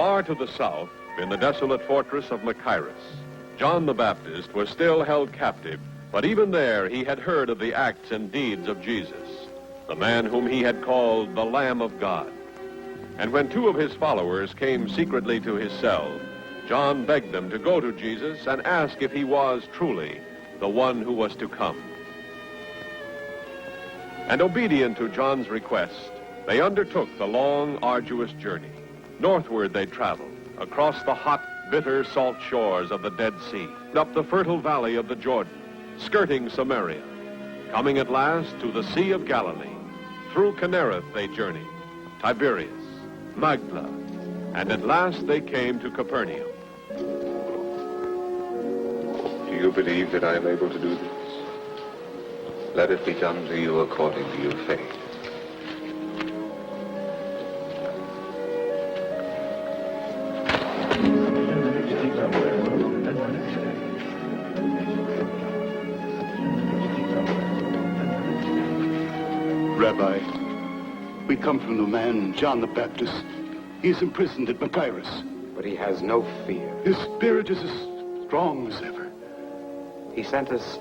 Far to the south, in the desolate fortress of Machaerus, John the Baptist was still held captive, but even there he had heard of the acts and deeds of Jesus, the man whom he had called the Lamb of God. And when two of his followers came secretly to his cell, John begged them to go to Jesus and ask if he was truly the one who was to come. And obedient to John's request, they undertook the long, arduous journey. Northward they traveled, across the hot, bitter, salt shores of the Dead Sea, up the fertile valley of the Jordan, skirting Samaria, coming at last to the Sea of Galilee. Through Kinnereth they journeyed, Tiberias, Magdala, and at last they came to Capernaum. Do you believe that I am able to do this? Let it be done to you according to your faith. Rabbi, we come from the man, John the Baptist. He's imprisoned at Machaerus. But he has no fear. His spirit is as strong as ever. He sent us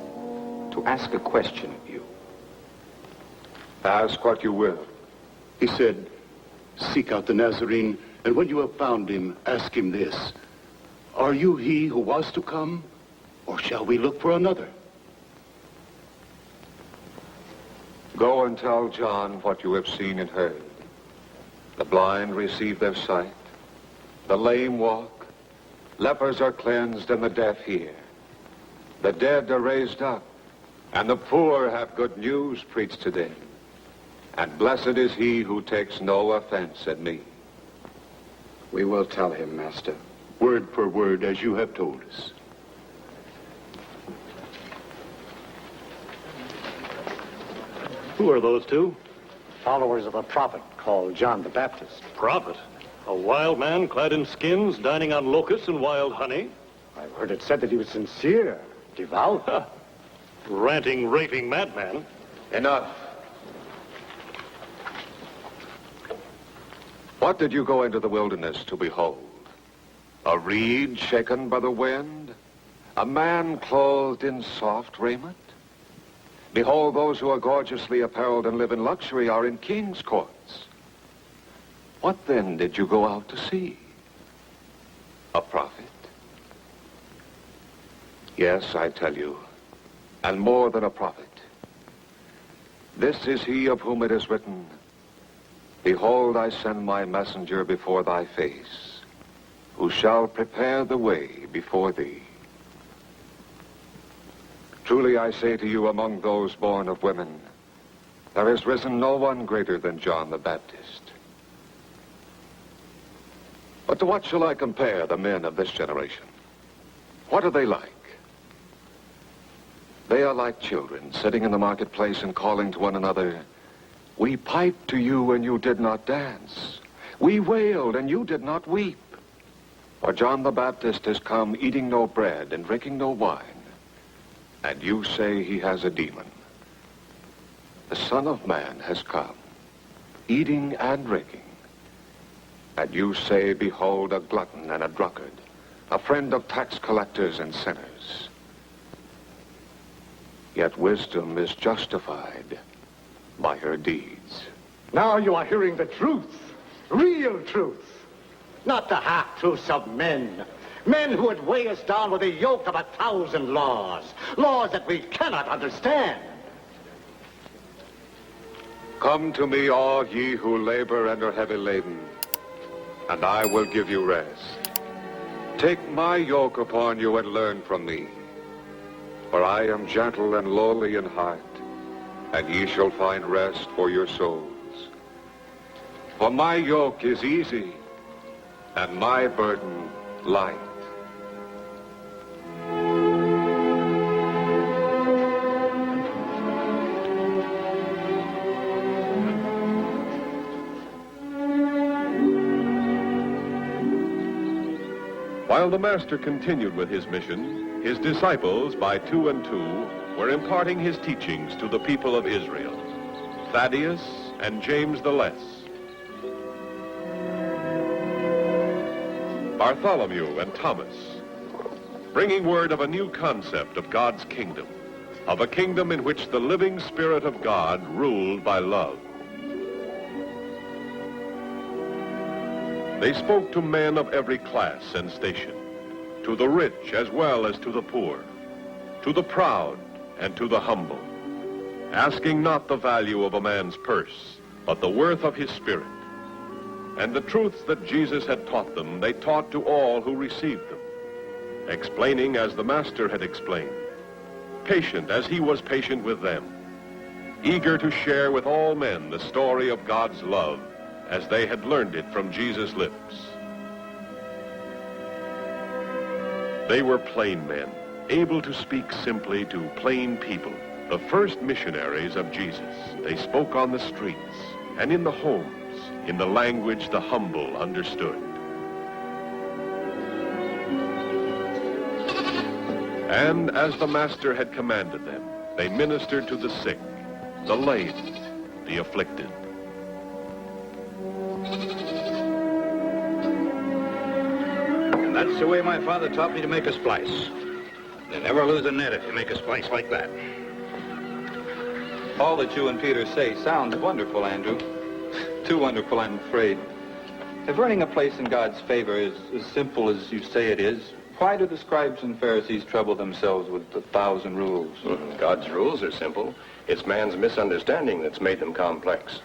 to ask a question of you. Ask what you will. He said, seek out the Nazarene, and when you have found him, ask him this. Are you he who was to come, or shall we look for another? Go and tell John what you have seen and heard. The blind receive their sight. The lame walk. Lepers are cleansed and the deaf hear. The dead are raised up. And the poor have good news preached to them. And blessed is he who takes no offense at me. We will tell him, Master. Word for word, as you have told us. Who are those two? Followers of a prophet called John the Baptist. Prophet? A wild man clad in skins, dining on locusts and wild honey? I've heard it said that he was sincere, devout. Ranting, raving madman. Enough. What did you go into the wilderness to behold? A reed shaken by the wind? A man clothed in soft raiment? Behold, those who are gorgeously apparelled and live in luxury are in king's courts. What then did you go out to see? A prophet? Yes, I tell you, and more than a prophet. This is he of whom it is written, Behold, I send my messenger before thy face, who shall prepare the way before thee. Truly I say to you, among those born of women, there has risen no one greater than John the Baptist. But to what shall I compare the men of this generation? What are they like? They are like children sitting in the marketplace and calling to one another, We piped to you and you did not dance. We wailed and you did not weep. For John the Baptist has come eating no bread and drinking no wine. And you say he has a demon. The Son of Man has come, eating and drinking. And you say, Behold, a glutton and a drunkard, a friend of tax collectors and sinners. Yet wisdom is justified by her deeds. Now you are hearing the truth, real truth, not the half-truths of men. Men who would weigh us down with a yoke of 1,000 laws, laws that we cannot understand. Come to me, all ye who labor and are heavy laden, and I will give you rest. Take my yoke upon you and learn from me, for I am gentle and lowly in heart, and ye shall find rest for your souls. For my yoke is easy, and my burden light. While the Master continued with his mission, his disciples, by two and two, were imparting his teachings to the people of Israel, Thaddeus and James the Less. Bartholomew and Thomas, bringing word of a new concept of God's kingdom, of a kingdom in which the living Spirit of God ruled by love. They spoke to men of every class and station, to the rich as well as to the poor, to the proud and to the humble, asking not the value of a man's purse, but the worth of his spirit. And the truths that Jesus had taught them, they taught to all who received them, explaining as the Master had explained, patient as he was patient with them, eager to share with all men the story of God's love as they had learned it from Jesus' lips. They were plain men, able to speak simply to plain people, the first missionaries of Jesus. They spoke on the streets and in the homes, in the language the humble understood. And as the Master had commanded them, they ministered to the sick, the lame, the afflicted. And that's the way my father taught me to make a splice. You never lose a net if you make a splice like that. All that you and Peter say sounds wonderful, Andrew. Too wonderful, I'm afraid. If earning a place in God's favor is as simple as you say it is, why do the scribes and Pharisees trouble themselves with 1,000 rules? God's rules are simple. It's man's misunderstanding that's made them complex.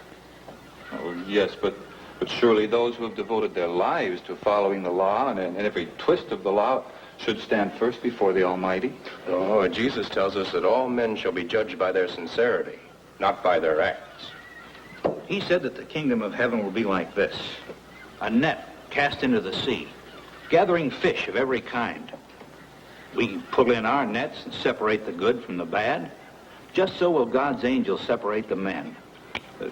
Oh, yes, but surely those who have devoted their lives to following the law and every twist of the law should stand first before the Almighty. Oh, Jesus tells us that all men shall be judged by their sincerity, not by their acts. He said that the kingdom of heaven will be like this. A net cast into the sea, gathering fish of every kind. We pull in our nets and separate the good from the bad. Just so will God's angels separate the men.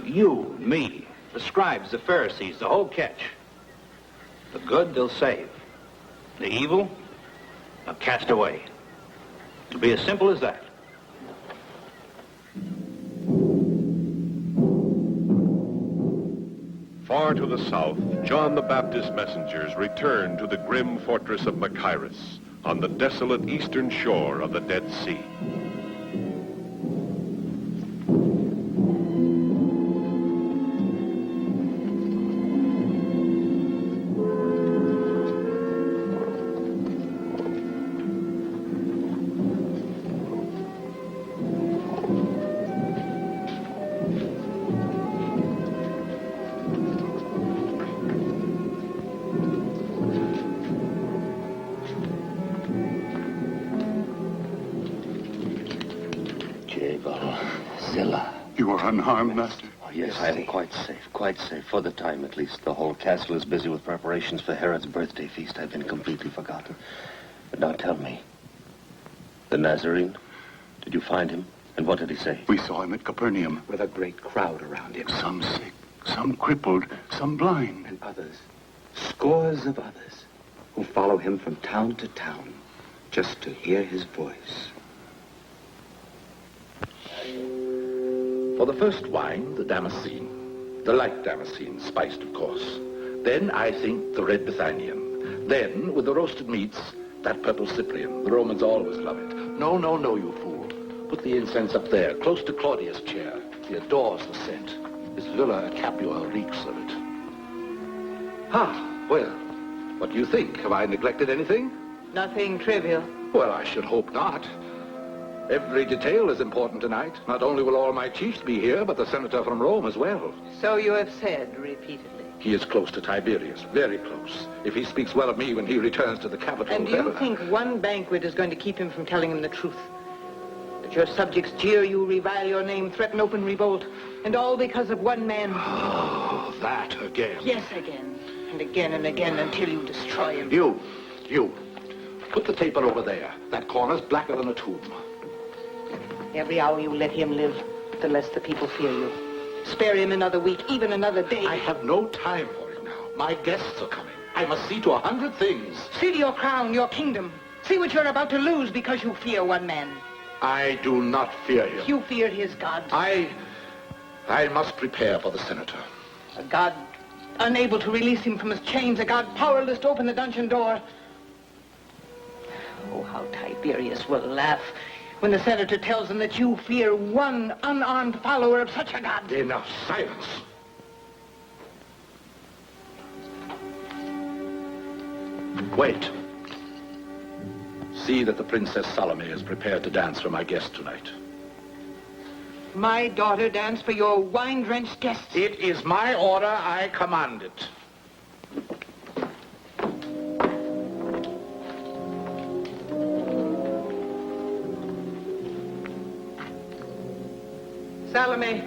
You, me, the scribes, the Pharisees, the whole catch. The good they'll save. The evil, they'll cast away. It'll be as simple as that. Far to the south, John the Baptist's messengers returned to the grim fortress of Machaerus on the desolate eastern shore of the Dead Sea. You are unharmed, Master? Oh, yes, I am quite safe, for the time at least. The whole castle is busy with preparations for Herod's birthday feast. I've been completely forgotten. But now tell me, the Nazarene, did you find him? And what did he say? We saw him at Capernaum. With a great crowd around him. Some sick, some crippled, some blind. And others, scores of others, who follow him from town to town just to hear his voice. For the first wine, the Damascene. The light Damascene, spiced, of course. Then, I think, the red Bithynian. Then, with the roasted meats, that purple Cyprian. The Romans always love it. No, you fool. Put the incense up there, close to Claudius' chair. He adores the scent. This Villa Capua reeks of it. Well, what do you think? Have I neglected anything? Nothing trivial. Well, I should hope not. Every detail is important tonight. Not only will all my chiefs be here, but the senator from Rome as well. So you have said repeatedly. He is close to Tiberius, very close. If he speaks well of me when he returns to the capital... And do you think one banquet is going to keep him from telling him the truth? That your subjects jeer you, revile your name, threaten open revolt, and all because of one man? Oh, that again. Yes, again. And again and again until you destroy him. You. Put the taper over there. That corner's blacker than a tomb. Every hour you let him live, the less the people fear you. Spare him another week, even another day. I have no time for it now. My guests are coming. I must see to 100 things. See to your crown, your kingdom. See what you're about to lose because you fear one man. I do not fear him. You fear his God. I must prepare for the senator. A God Unable to release him from his chains, a god powerless to open the dungeon door. Oh, how Tiberius will laugh when the senator tells him that you fear one unarmed follower of such a god. Enough, silence. Wait. See that the Princess Salome is prepared to dance for my guest tonight. My daughter dance for your wine-drenched guests. It is my order. I command it. Salome,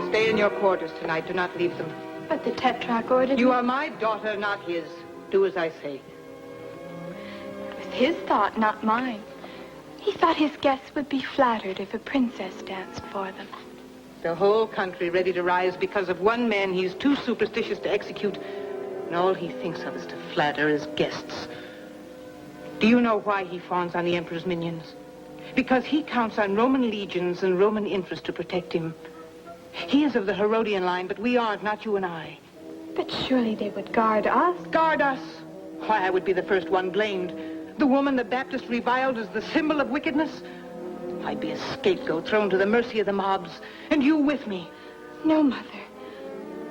stay in your quarters tonight. Do not leave them. But the Tetrarch ordered You me. are my daughter, not his. Do as I say. It was his thought, not mine. He thought his guests would be flattered if a princess danced for them. The whole country ready to rise because of one man he's too superstitious to execute, and all he thinks of is to flatter his guests. Do you know why he fawns on the emperor's minions? Because he counts on Roman legions and Roman interest to protect him. He is of the Herodian line, but we aren't, not you and I. But surely they would guard us. Guard us? Why, I would be the first one blamed. The woman the Baptist reviled as the symbol of wickedness? I'd be a scapegoat thrown to the mercy of the mobs, and you with me. No, Mother.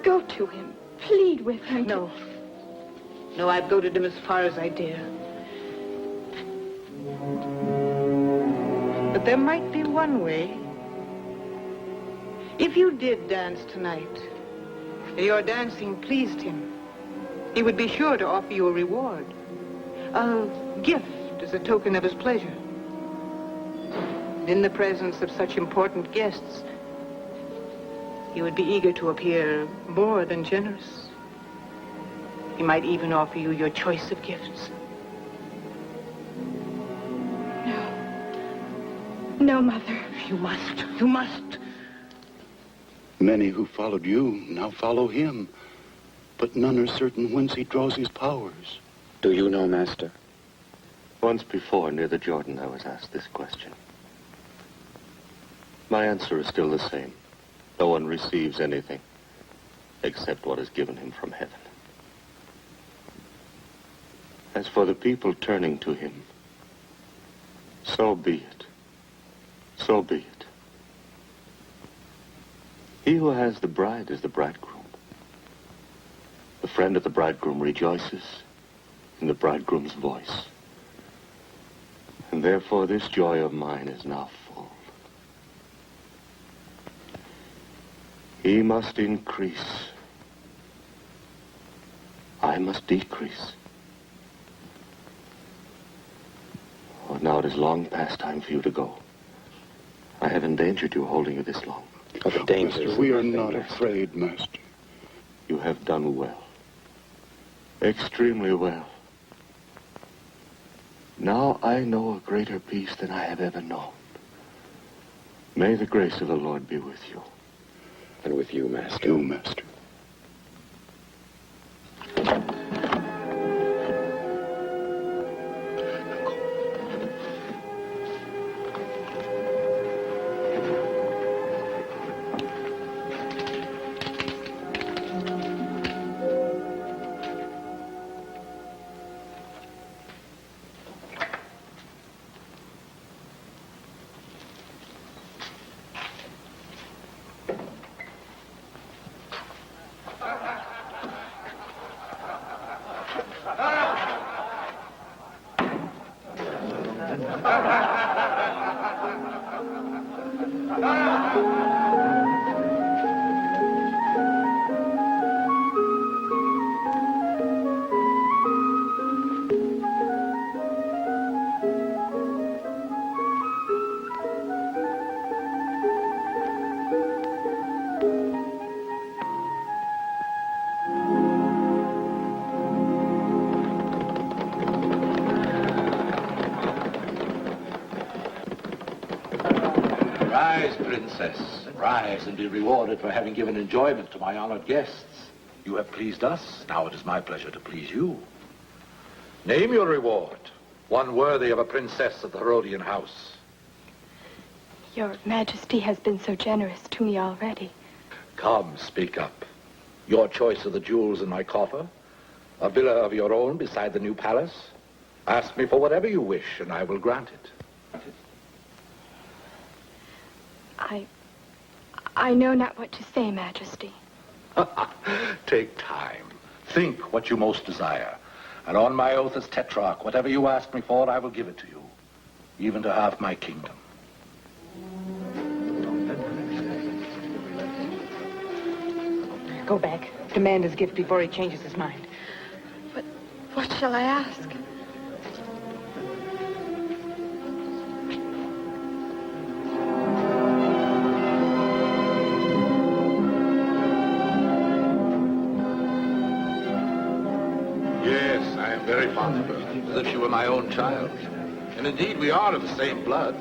Go to him. Plead with him. No. No, I've goaded him as far as I dare. But there might be one way. If you did dance tonight, and your dancing pleased him, he would be sure to offer you a reward. A gift as a token of his pleasure. And in the presence of such important guests, he would be eager to appear more than generous. He might even offer you your choice of gifts. No, Mother. You must. You must. Many who followed you now follow him, but none are certain whence he draws his powers. Do you know, Master? Once before, near the Jordan, I was asked this question. My answer is still the same. No one receives anything except what is given him from heaven. As for the people turning to him, so be it. So be it. He who has the bride is the bridegroom. The friend of the bridegroom rejoices in the bridegroom's voice. And therefore this joy of mine is now full. He must increase. I must decrease. Oh, now it is long past time for you to go. I have endangered you holding you this long. Oh, the danger. We are not afraid, Master. You have done well. Extremely well. Now I know a greater peace than I have ever known. May the grace of the Lord be with you. And with you, Master. You, Master. Rise, Princess. Rise and be rewarded for having given enjoyment to my honored guests. You have pleased us. Now it is my pleasure to please you. Name your reward. One worthy of a princess of the Herodian house. Your Majesty has been so generous to me already. Come, speak up. Your choice of the jewels in my coffer, a villa of your own beside the new palace. Ask me for whatever you wish, and I will grant it. I know not what to say, Majesty. Take time. Think what you most desire. And on my oath as Tetrarch, whatever you ask me for, I will give it to you, even to half my kingdom. Go back. Demand his gift before he changes his mind. But what shall I ask? Yes, I am very fond of her, as if she were my own child. And indeed, we are of the same blood.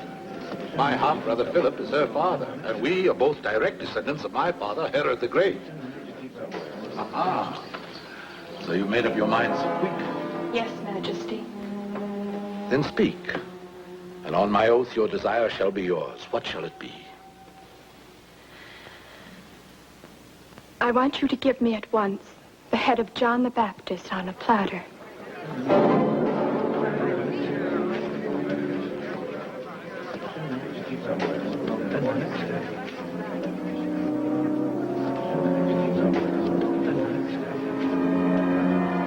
My half-brother Philip is her father, and we are both direct descendants of my father, Herod the Great. Aha! So you made up your mind so quick? Yes, Majesty. Then speak. And on my oath, your desire shall be yours. What shall it be? I want you to give me at once the head of John the Baptist on a platter.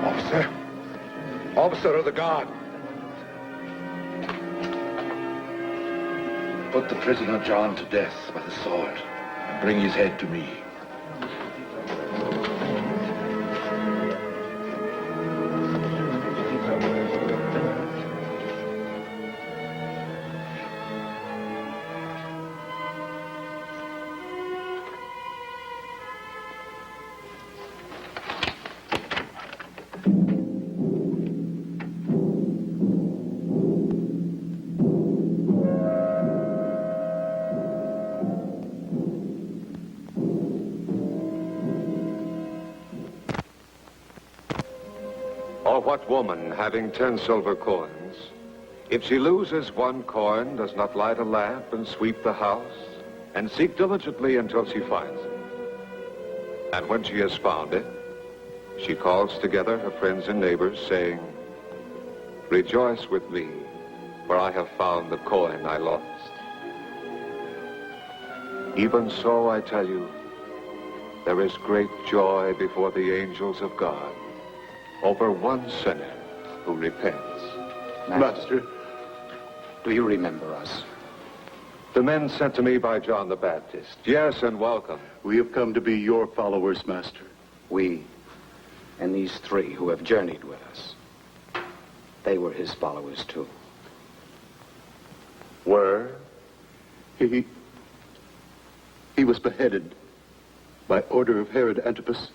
Officer! Officer of the guard! Put the prisoner John to death by the sword and bring his head to me. Or what woman, having 10 silver coins, if she loses 1 coin, does not light a lamp and sweep the house, and seek diligently until she finds it? And when she has found it, she calls together her friends and neighbors, saying, "Rejoice with me, for I have found the coin I lost." Even so, I tell you, there is great joy before the angels of God over one sinner who repents. Master, do you remember us? The men sent to me by John the Baptist. Yes, and welcome. We have come to be your followers, Master. We and these 3 who have journeyed with us, they were his followers too. Were? He was beheaded by order of Herod Antipas.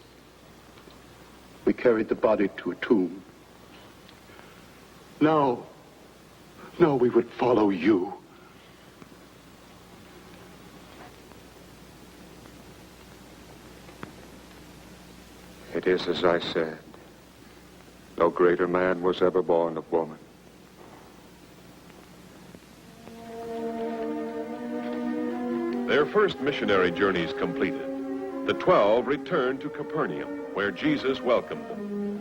We carried the body to a tomb. Now we would follow you. It is as I said. No greater man was ever born of woman. Their first missionary journeys completed, the 12 returned to Capernaum, where Jesus welcomed them.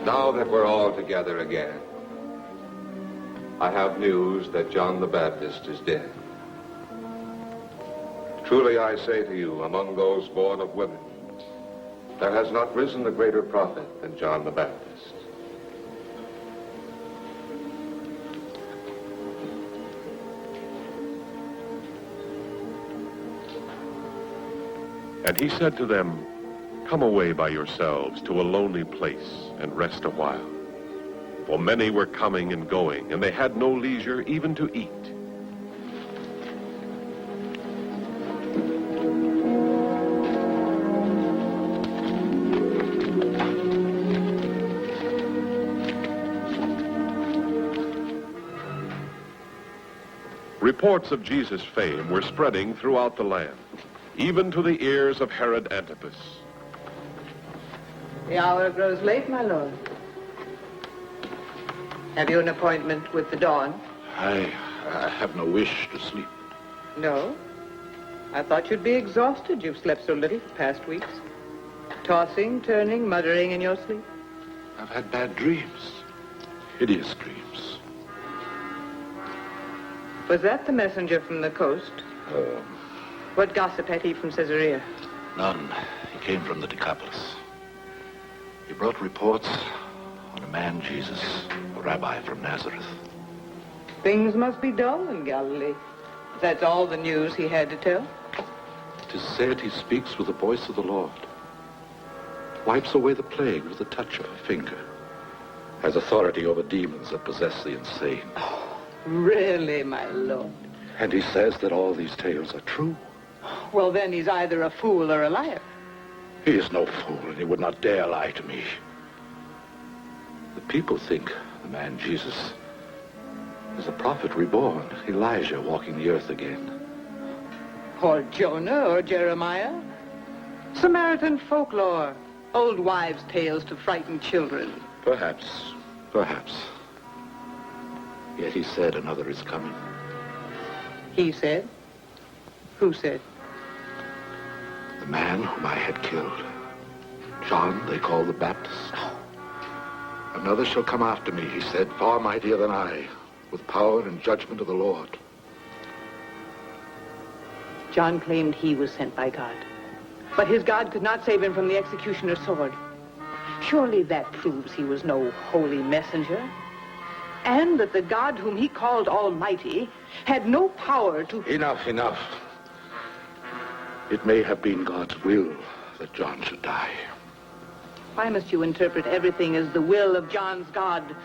Now that we're all together again, I have news that John the Baptist is dead. Truly I say to you, among those born of women, there has not risen a greater prophet than John the Baptist. And he said to them, "Come away by yourselves to a lonely place and rest a while." For many were coming and going, and they had no leisure even to eat. Reports of Jesus' fame were spreading throughout the land, even to the ears of Herod Antipas. The hour grows late, my lord. Have you an appointment with the dawn? I have no wish to sleep. No? I thought you'd be exhausted. You've slept so little the past weeks. Tossing, turning, muttering in your sleep. I've had bad dreams. Hideous dreams. Was that the messenger from the coast? What gossip had he from Caesarea? None. He came from the Decapolis. He brought reports on a man, Jesus, a rabbi from Nazareth. Things must be dull in Galilee. That's all the news he had to tell. It is said he speaks with the voice of the Lord, wipes away the plague with the touch of a finger, has authority over demons that possess the insane. Oh, really, my lord? And he says that all these tales are true. Well, then he's either a fool or a liar. He is no fool, and he would not dare lie to me. The people think the man Jesus is a prophet reborn, Elijah walking the earth again. Or Jonah or Jeremiah. Samaritan folklore. Old wives' tales to frighten children. Perhaps. Yet he said another is coming. He said? Who said? The man whom I had killed. John they call the Baptist. Another shall come after me, he said, far mightier than I, with power and judgment of the Lord. John claimed he was sent by God. But his God could not save him from the executioner's sword. Surely that proves he was no holy messenger. And that the God whom he called Almighty had no power to... Enough. It may have been God's will that John should die. Why must you interpret everything as the will of John's God?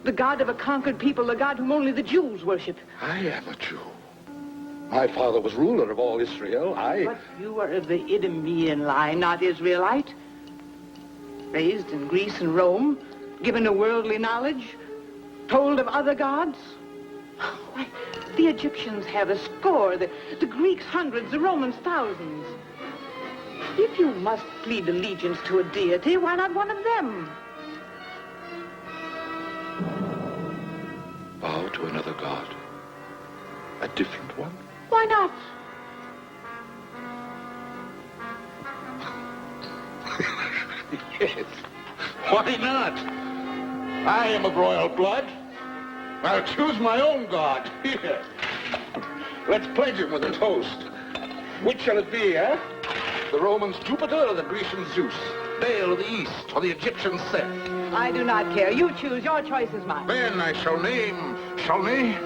The God of a conquered people, a God whom only the Jews worship. I am a Jew. My father was ruler of all Israel. But you are of the Idumean line, not Israelite. Raised in Greece and Rome, given to worldly knowledge, told of other gods. Why, the Egyptians have a score, the Greeks hundreds, the Romans thousands. If you must plead allegiance to a deity, why not one of them? Bow to another god. A different one? Why not? Yes. Why not? I am of royal blood. I'll choose my own god. Here. Let's pledge him with a toast. Which shall it be, eh? The Romans' Jupiter or the Grecians' Zeus? Baal of the East or the Egyptians' Set? I do not care. You choose. Your choice is mine. Then I shall name, shall me?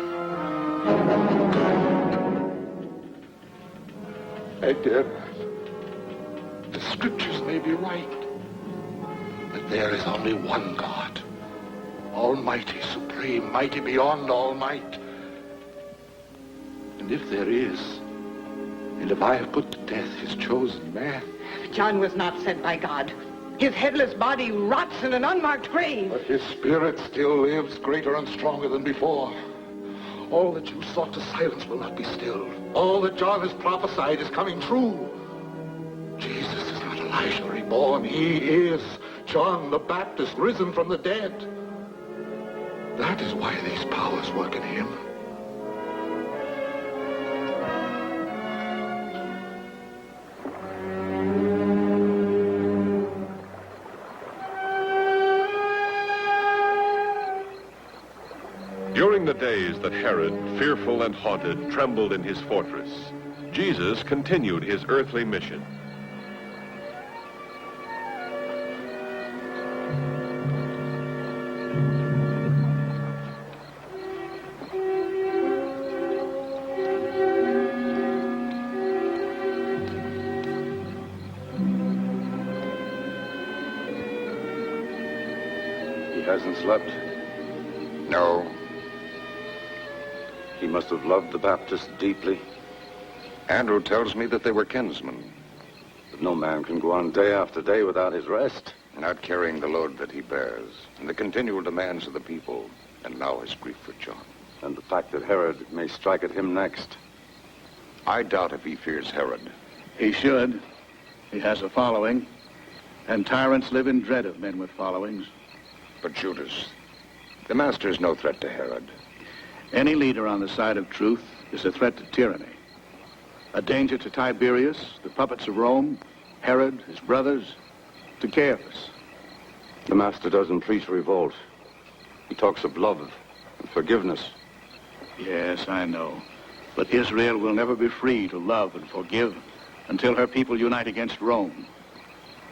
I dare not. The scriptures may be right. But there is only one God. Almighty, supreme, mighty beyond all might. And if there is, and if I have put to death his chosen man... John was not sent by God. His headless body rots in an unmarked grave. But his spirit still lives, greater and stronger than before. All that you sought to silence will not be stilled. All that John has prophesied is coming true. Jesus is not Elijah reborn. He is John the Baptist, risen from the dead. That is why these powers work in him. During the days that Herod, fearful and haunted, trembled in his fortress, Jesus continued his earthly mission. He hasn't slept? No. He must have loved the Baptist deeply. Andrew tells me that they were kinsmen. But no man can go on day after day without his rest. Not carrying the load that he bears, and the continual demands of the people, and now his grief for John. And the fact that Herod may strike at him next. I doubt if he fears Herod. He should. He has a following, and tyrants live in dread of men with followings. But Judas, the master is no threat to Herod. Any leader on the side of truth is a threat to tyranny. A danger to Tiberius, the puppets of Rome, Herod, his brothers, to Caiaphas. The Master doesn't preach revolt. He talks of love and forgiveness. Yes, I know. But Israel will never be free to love and forgive until her people unite against Rome.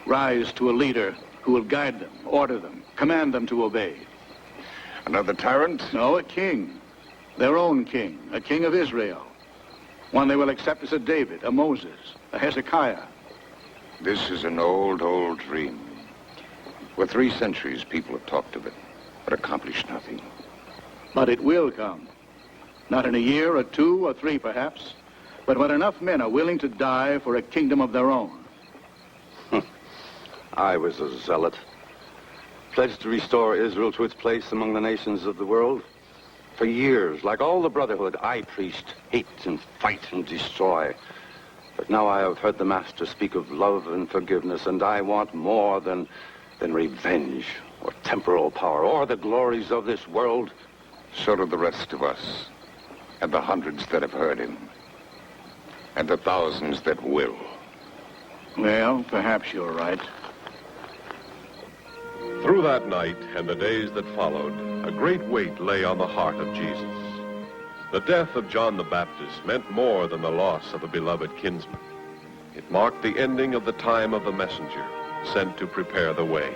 Rise to a leader who will guide them, order them, command them to obey. Another tyrant? No, a king. Their own king, a king of Israel. One they will accept as a David, a Moses, a Hezekiah. This is an old, old dream. For 3 centuries, people have talked of it, but accomplished nothing. But it will come. Not in a year or 2 or 3, perhaps, but when enough men are willing to die for a kingdom of their own. I was a zealot, pledged to restore Israel to its place among the nations of the world. For years, like all the Brotherhood, I preached hate and fight and destroy. But now I have heard the Master speak of love and forgiveness, and I want more than revenge or temporal power or the glories of this world. So do the rest of us, and the hundreds that have heard him, and the thousands that will. Well, perhaps you're right. Through that night and the days that followed, a great weight lay on the heart of Jesus. The death of John the Baptist meant more than the loss of a beloved kinsman. It marked the ending of the time of the messenger sent to prepare the way.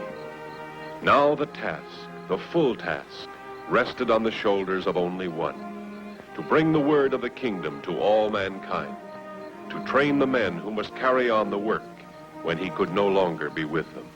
Now the task, the full task, rested on the shoulders of only one: to bring the word of the kingdom to all mankind, to train the men who must carry on the work when he could no longer be with them.